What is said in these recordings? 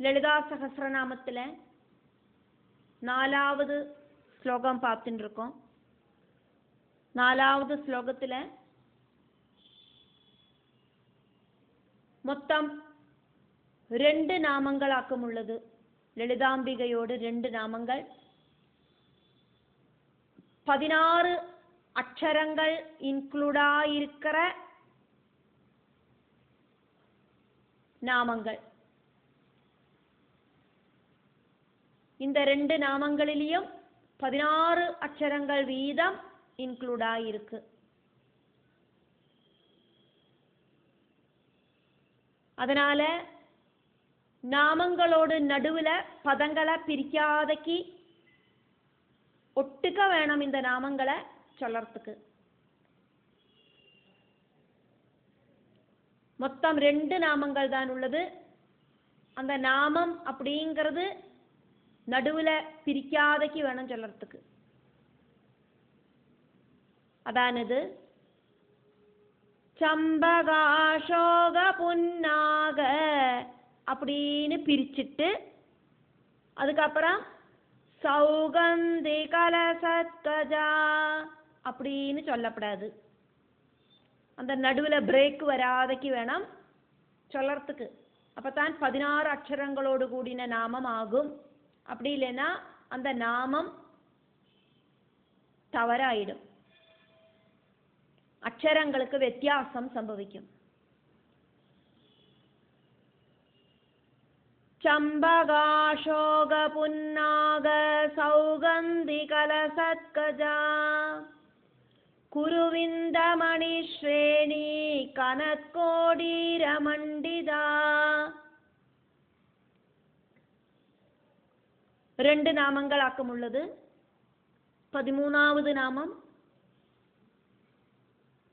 லலிதா சகஸ்ரநாமத்தில் 4வது ஸ்லோகம் பார்த்துட்டு இருக்கோம். 4வது ஸ்லோகத்தில் மொத்தம் 2 நாமங்களாக்கம் உள்ளது. லலிதாம்பிகையோடு 2 நாமங்கள், 16 அக்ஷரங்கள் இன்க்ளூடாயிருக்கிற நாமங்கள். இந்த 2 நாமங்களிலும் 16 அக்ஷரங்கள் வீதம் இன்க்ளூடாயிருக்கு. அதனால நாமங்களோடு நடுவுல பதங்களை பிரிக்காதக்கி ஒட்டுக்க வேணும் இந்த நாமங்களை சொல்லறதுக்கு. மொத்தம் 2 நாமங்கள் தான் உள்ளது. அந்த நாமம் அப்படிங்கிறது நடுவுல பிரிக்காதக்கி வேணும் சொல்லறதுக்கு. அதானது சம்பகாசோக புன்னாக அப்படின்னு பிரிச்சுட்டு அதுக்கப்புறம் சௌகந்தி கலசத்கஜா அப்படின்னு சொல்லப்படாது. அந்த நடுவில் பிரேக் வராதக்கு வேணும் சொல்லறதுக்கு. அப்பதான் 16 அக்ஷரங்களோடு கூடின நாமம் ஆகும். அப்படி இல்லைன்னா அந்த நாமம் தவறாயிடும், அக்ஷரங்களுக்கு வித்தியாசம் சம்பவிக்கும். சம்பகாசோக புன்னாக சௌகந்தி கலசத்கஜா குருவிந்த மணிஸ்ரேணி கனத்கோடீர மண்டிதா. 2 நாமங்களாக்கம் உள்ளது. 13வது நாமம்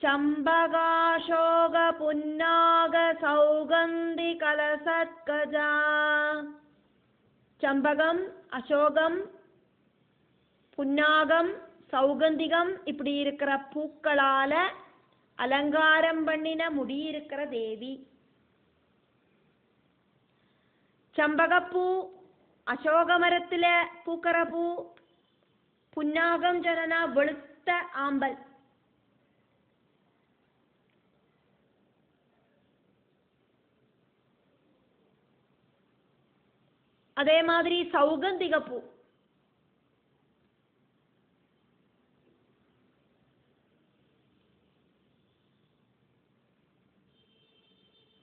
சம்பகாசோக புன்னாக சௌகந்தி கலசத்கஜா. சம்பகம், அசோகம், புன்னாகம், சௌகந்திகம் இப்படி இருக்கிற பூக்களால அலங்காரம் பண்ணின முடி இருக்கிற தேவி. சம்பகப்பூ அசோக மரத்துல பூக்கிற பூ, புன்னாகம் சொன்னா வெளுத்த ஆம்பல். அதே மாதிரி சௌகந்திக பூ,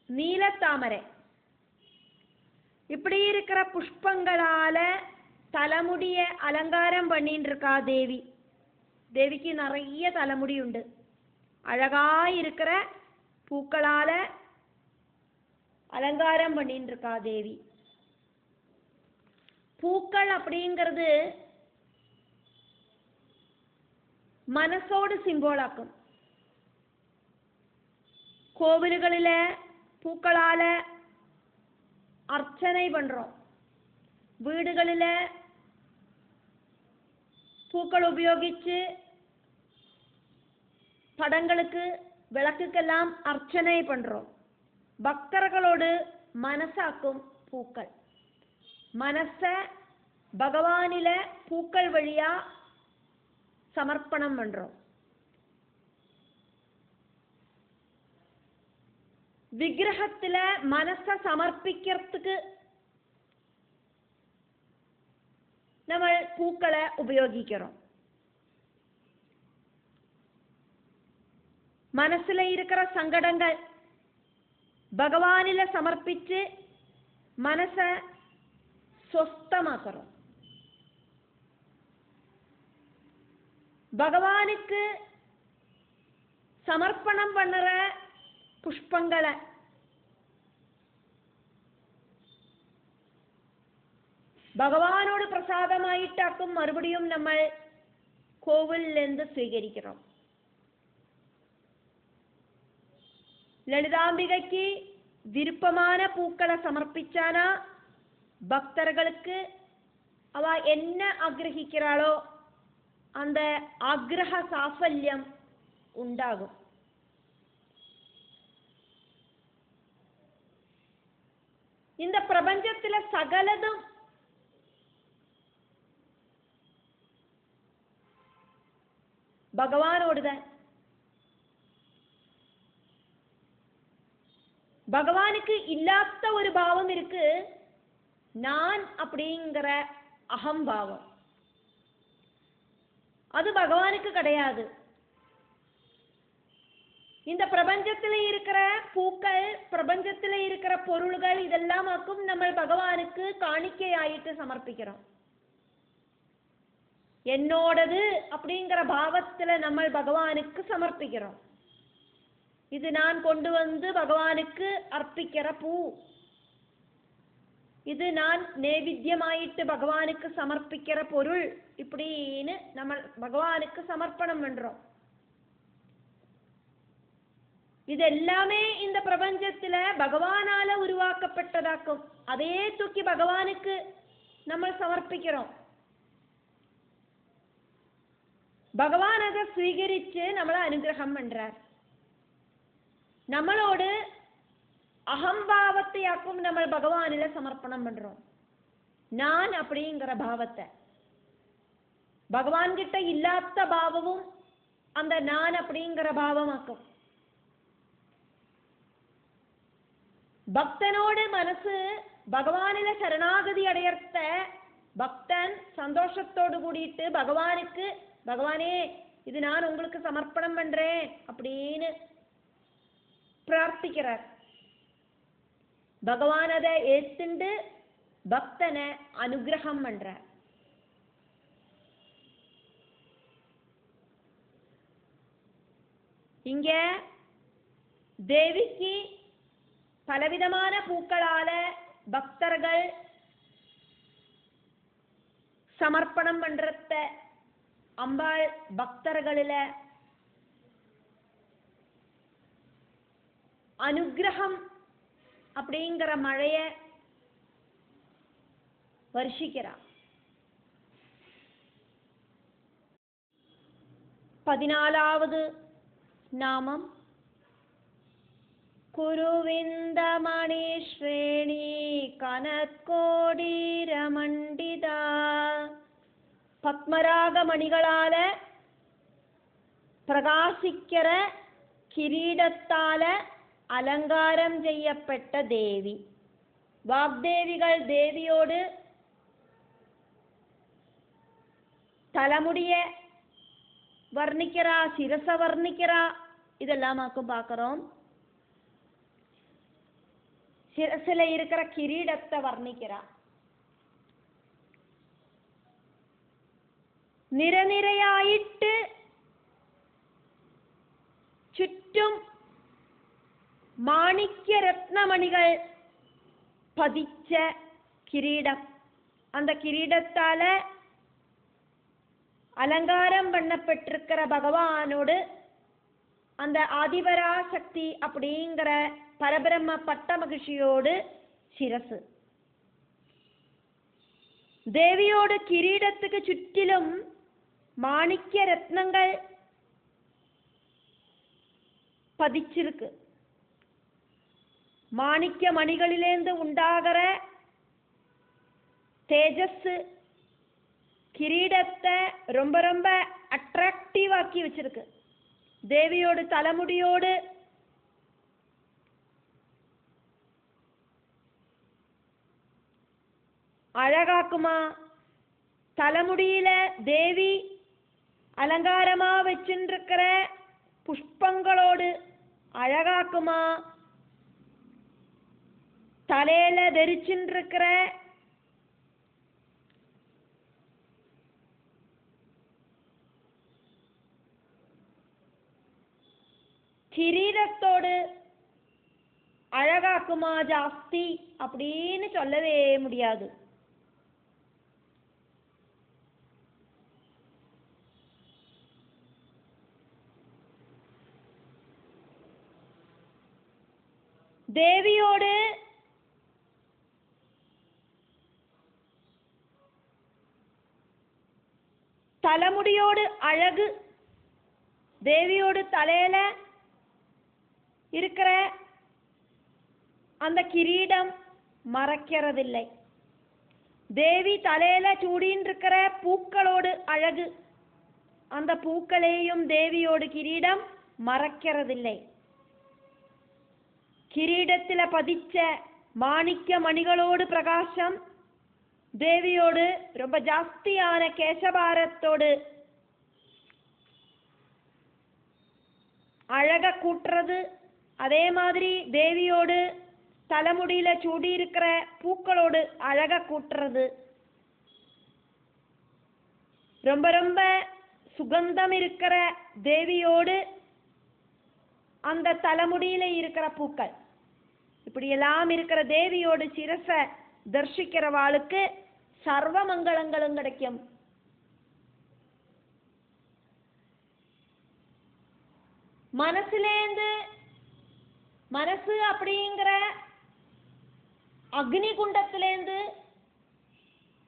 நீலத்தாமரை இப்படி இருக்கிற புஷ்பங்களால தலைமுடிய அலங்காரம் பண்ணிட்டு இருக்கா தேவி. தேவிக்கு நிறைய தலைமுடி உண்டு. அழகாயிருக்கிற பூக்களால அலங்காரம் பண்ணிட்டு இருக்கா தேவி. பூக்கள் அப்படிங்கிறது மனசோடு சிம்போலாக்கும். கோவில்களில பூக்களால அர்ச்சனை பண்றோம். வீடுகளில பூக்கள் உபயோகிச்சு படங்களுக்கு விளக்குக்கெல்லாம் அர்ச்சனை பண்றோம். பக்தர்களோடு மனசாக்கும் பூக்கள். மனச பகவானில பூக்கள் வழியா சமர்ப்பணம் பண்றோம். விக்கிரகத்துல மனச சமர்ப்பிக்கிறதுக்கு நம்ம பூக்களை உபயோகிக்கிறோம். மனசுல இருக்கிற சங்கடங்கள் பகவானில சமர்ப்பிச்சு மனச சொஸ்தமாக்குறோம். பகவானுக்கு சமர்ப்பணம் பண்ணுற புஷ்பங்களை பகவானோடு பிரசாதமாயிட்டாக்கும் மறுபடியும் நம்ம கோவிலிருந்து സ്വീകരിக்கிறோம். லலிதாம்பிகைக்கு விருப்பமான பூக்களை சமர்ப்பிச்சானா பக்தர்களுக்கு அவ என்ன ஆഗ്രഹിக்கிறாளோ அந்த ஆഗ്രഹ சாஃபல்யம் உண்டாகும். இந்த பிரபஞ்சத்துல சகலதும் பகவானோடுதான். பகவானுக்கு இல்லாத ஒரு பாவம் இருக்கு, நான் அப்படிங்கிற அகம்பாவம். அது பகவானுக்கு கிடையாது. இந்த பிரபஞ்சத்தில் இருக்கிற பூக்கள், பிரபஞ்சத்தில் இருக்கிற பொருள்கள் இதெல்லாமாக்கும் நம்ம பகவானுக்கு காணிக்கையாயிட்டு சமர்ப்பிக்கிறோம். என்னோடது அப்படிங்கிற பாவத்துல நம்ம பகவானுக்கு சமர்ப்பிக்கிறோம். இது நான் கொண்டு வந்து பகவானுக்கு அர்ப்பிக்கிற பூ, இது நான் நைவேத்தியமாயிட்டு பகவானுக்கு சமர்ப்பிக்கிற பொருள், இப்படின்னு நம்ம பகவானுக்கு சமர்ப்பணம் பண்றோம். இது எல்லாமே இந்த பிரபஞ்சத்துல பகவானால உருவாக்கப்பட்டதாக்கும். அதே தூக்கி பகவானுக்கு நம்ம சமர்ப்பிக்கிறோம். பகவான் அதை ஸ்வீகரிச்சு நம்மளை அனுகிரகம் பண்றார். நம்மளோடு அகம்பாவத்தையாக்கும் நம்ம பகவானில சமர்ப்பணம் பண்றோம். நான் அப்படிங்கிற பாவத்தை, பகவான் கிட்ட இல்லாத பாவமும் அந்த நான் அப்படிங்கிற பாவமாக்கும். பக்தனோடு மனசு பகவானில சரணாகதி அடையத்த பக்தன் சந்தோஷத்தோடு கூடிட்டு பகவானுக்கு, பகவானே இது நான் உங்களுக்கு சமர்ப்பணம் பண்றேன் அப்படின்னு பிரார்த்திக்கிறார். பகவான் அதை ஏத்துண்டு பக்தனை அனுகிரகம் பண்றார். இங்க தேவிக்கு பலவிதமான பூக்களால பக்தர்கள் சமர்ப்பணம் பண்றத அம்பாள் பக்தர்களில அனுகிரகம் அப்படிங்கிற மழைய வருஷிக்கிறார். 14வது நாமம் குருவிந்தமணி ஸ்ரேணி கனத்கோடீரமண்டிதா. பத்மராக மணிகளால பிரகாசிக்கிற கிரீடத்தால அலங்காரம் செய்யப்பட்ட தேவி. வாக்தேவிகள் தேவியோடு தலைமுடிய வர்ணிக்கிறா, சிரச வர்ணிக்கிறா, இதெல்லாமாக்கும் பார்க்கிறோம். சிரசில இருக்கிற கிரீடத்தை வர்ணிக்கிறா. நிறநிறையாயிட்டு ചുറ്റും മാണിക്യ രത്നമണികൾ பதிச்ச கிரீடம். அந்த கிரீடத்தால அலங்காரம் பண்ணப்பட்டிருக்கிற பகவானோடு அந்த ஆதிபராசக்தி அப்படிங்கிற பரபிரம்ம பட்ட மகிழ்ச்சியோடு சிரசு. தேவியோடு கிரீடத்துக்கு சுற்றிலும் மாணிக்ய ரத்னங்கள் பதிச்சிருக்கு. மாணிக்க மணிகளிலேந்து உண்டாகிற தேஜஸ் கிரீடத்தை ரொம்ப ரொம்ப அட்ராக்டிவ் ஆக்கி வச்சிருக்கு. தேவியோடு தலைமுடியோடு அழகாக்குமா. தலைமுடியில தேவி அலங்காரமா வச்சுருக்கிற புஷ்பங்களோடு அழகாக்குமா. தலையில தரிச்சுருக்கிற கிரீடத்தோடு அழகாக்குமா ஜாஸ்தி அப்படின்னு சொல்லவே முடியாது. தேவியோடு தலைமுடியோடு அழகு, தேவியோடு தலையில இருக்கிற அந்த கிரீடம் மறைக்கிறதில்லை. தேவி தலையில சூடின்னு இருக்கிற பூக்களோடு அழகு, அந்த பூக்களையும் தேவியோடு கிரீடம் மறைக்கிறதில்லை. கிரீடத்தில பதிச்ச மாணிக்க மணிகளோடு பிரகாசம் தேவியோடு ரொம்ப ஜாஸ்தியான கேசபாரத்தோடு அழக கூட்டுறது. அதே மாதிரி தேவியோடு தலைமுடியில சூடி இருக்கிற பூக்களோடு அழக கூட்டுறது. ரொம்ப ரொம்ப சுகந்தம் இருக்கிற தேவியோடு அந்த தலைமுடியில இருக்கிற பூக்கள், இப்படி எல்லாம் இருக்கிற தேவியோடு சிரச தரிசிக்கிறவாளுக்கு சர்வ மங்களங்களும் கிடைக்கும். மனசுலேந்து மனசு அப்படிங்கிற அக்னி குண்டத்திலேந்து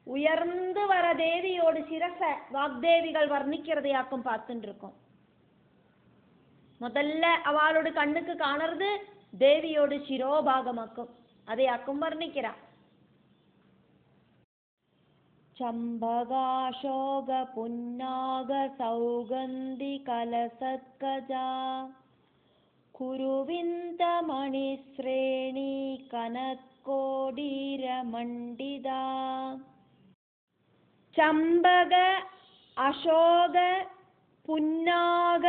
உயர்ந்து வர தேவியோடு சிரச வாக்தேவிகள் வர்ணிக்கிறதையாக்கும் பார்த்துட்டு இருக்கோம். முதல்ல அவளோட கண்ணுக்கு காணறது தேவியோடு சிரோபாகமாக்கும், அதையாக்கும் வர்ணிக்கிறா. சம்பகாசோக புன்னாக சௌகந்தி கலசத்கஜா குருவிந்த மணிஸ்ரேணி கனத்கோடீர மண்டிதா. சம்பக அசோக புன்னாக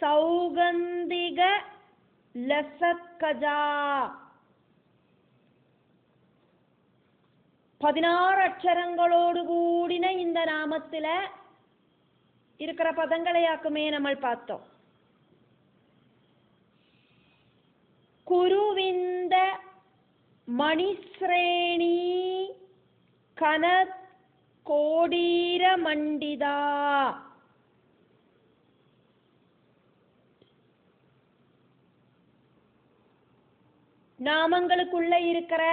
சௌகந்திக லசத்கஜா 16 அக்ஷரங்களோடு கூடின இந்த நாமத்துல இருக்கிற பதங்களையாக்குமே நம்ம பார்த்தோம். குருவிந்த மணிஸ்ரேணி கனத் கோடீர மண்டிதா. நாமங்களுக்குள்ள இருக்கிற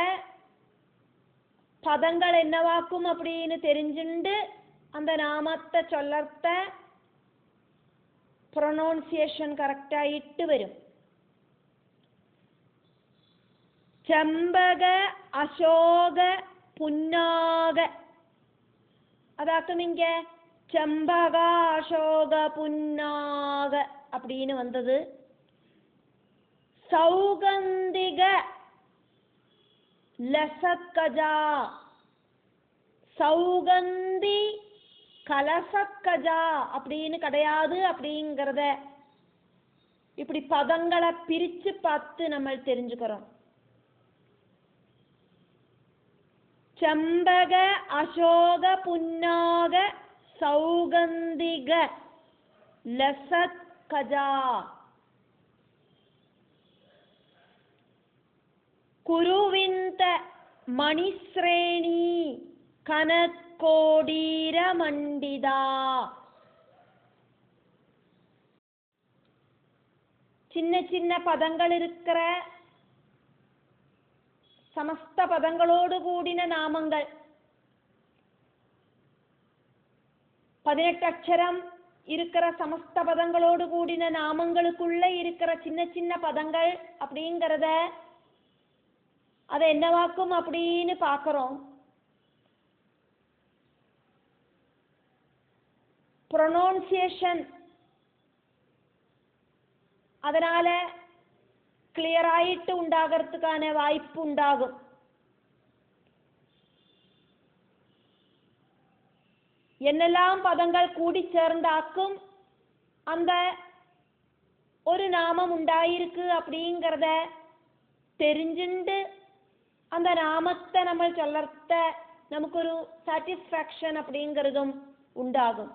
பதங்கள் என்னவாக்கும் அப்படின்னு தெரிஞ்சுண்டு அந்த நாமத்தை சொல்லத்த ப்ரொனவுன்சியேஷன் கரெக்டா இட்டு வரும். செம்பக அசோக புன்னாக, அதாக்கும் இங்க செம்பக அசோக புன்னாக அப்படின்னு வந்தது. சௌகந்திக லசத்கஜா, சௌகந்தி கலசத்கஜா அப்படின்னு கிடையாது அப்படிங்கிறத இப்படி பதங்களை பிரிச்சு பார்த்து நம்ம தெரிஞ்சுக்கிறோம். செம்பக அசோக புன்னாக சௌகந்திக லசத்கஜா. குருவிந்த மணிஸ்ரேணி கனத்கோடீர மண்டிதா. சின்ன சின்ன பதங்கள் இருக்கிற சமஸ்த பதங்களோடு கூடின நாமங்கள், 18 அக்ஷரம் இருக்கிற சமஸ்த பதங்களோடு கூடின நாமங்களுக்குள்ள இருக்கிற சின்ன சின்ன பதங்கள் அப்படிங்கிறத அதை என்னவாக்கும் அப்படின்னு பார்க்கிறோம். ப்ரொனவுன்சியேஷன் அதனால கிளியர் ஆயிட்டு உண்டாகிறதுக்கான வாய்ப்பு உண்டாகும். என்னெல்லாம் பதங்கள் கூடி சேர்ந்தாக்கும் அந்த ஒரு நாமம் உண்டாயிருக்கு அப்படிங்கிறத தெரிஞ்சுண்டு அந்த நாமத்தை நம்ம சொல்லத்த நமக்கு ஒரு சாட்டிஸ்ஃபேக்ஷன் அப்படிங்கிறதும் உண்டாகும்.